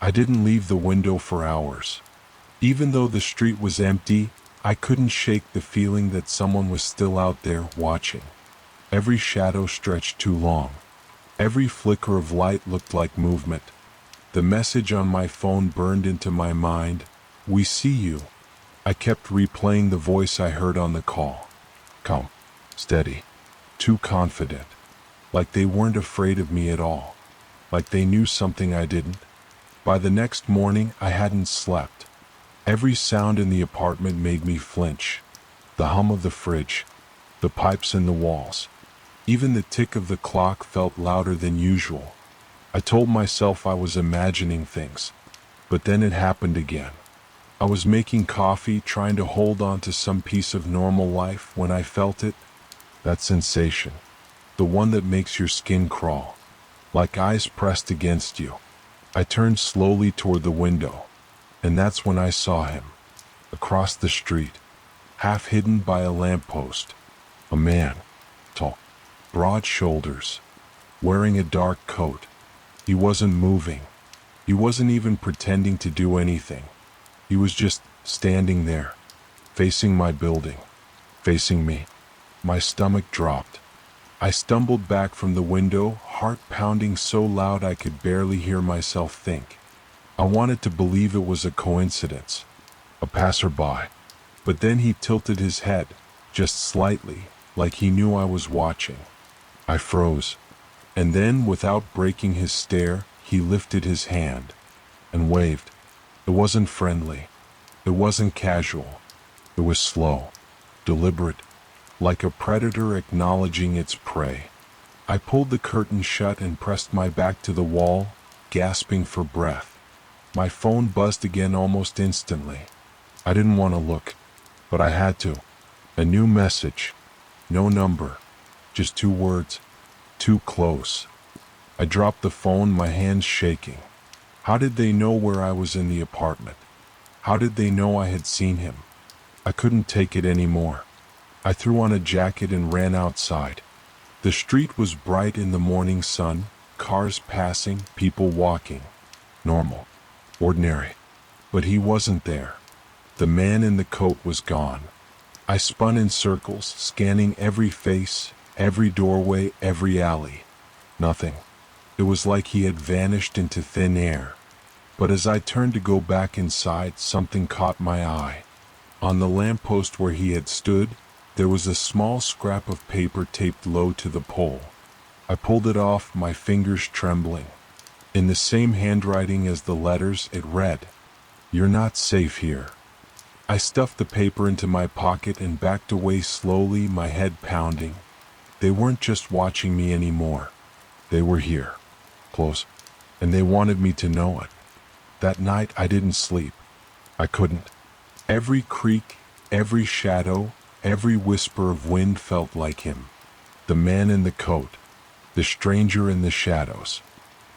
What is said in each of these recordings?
I didn't leave the window for hours. Even though the street was empty, I couldn't shake the feeling that someone was still out there watching. Every shadow stretched too long. Every flicker of light looked like movement. The message on my phone burned into my mind. "We see you." I kept replaying the voice I heard on the call. Calm, steady, too confident. Like they weren't afraid of me at all. Like they knew something I didn't. By the next morning, I hadn't slept. Every sound in the apartment made me flinch. The hum of the fridge, the pipes in the walls. Even the tick of the clock felt louder than usual. I told myself I was imagining things, but then it happened again. I was making coffee, trying to hold on to some piece of normal life when I felt it. That sensation, the one that makes your skin crawl, like eyes pressed against you. I turned slowly toward the window, and that's when I saw him, across the street, half hidden by a lamppost. A man, tall, broad shoulders, wearing a dark coat. He wasn't moving. He wasn't even pretending to do anything. He was just standing there, facing my building, facing me. My stomach dropped. I stumbled back from the window, heart pounding so loud I could barely hear myself think. I wanted to believe it was a coincidence, a passerby, but then he tilted his head, just slightly, like he knew I was watching. I froze, and then, without breaking his stare, he lifted his hand and waved. It wasn't friendly. It wasn't casual. It was slow, deliberate, like a predator acknowledging its prey. I pulled the curtain shut and pressed my back to the wall, gasping for breath. My phone buzzed again almost instantly. I didn't want to look, but I had to. A new message. No number. Just 2 words. Too close. I dropped the phone, my hands shaking. How did they know where I was in the apartment? How did they know I had seen him? I couldn't take it anymore. I threw on a jacket and ran outside. The street was bright in the morning sun, cars passing, people walking. Normal. Ordinary. But he wasn't there. The man in the coat was gone. I spun in circles, scanning every face, every doorway, every alley. Nothing. It was like he had vanished into thin air. But as I turned to go back inside, something caught my eye. On the lamppost where he had stood, there was a small scrap of paper taped low to the pole. I pulled it off, my fingers trembling. In the same handwriting as the letters, it read, "You're not safe here." I stuffed the paper into my pocket and backed away slowly, my head pounding. They weren't just watching me anymore. They were here, close, and they wanted me to know it. That night I didn't sleep. I couldn't. Every creak, every shadow, every whisper of wind felt like him. The man in the coat, the stranger in the shadows.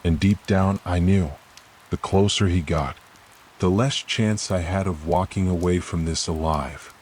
And deep down I knew, the closer he got, the less chance I had of walking away from this alive.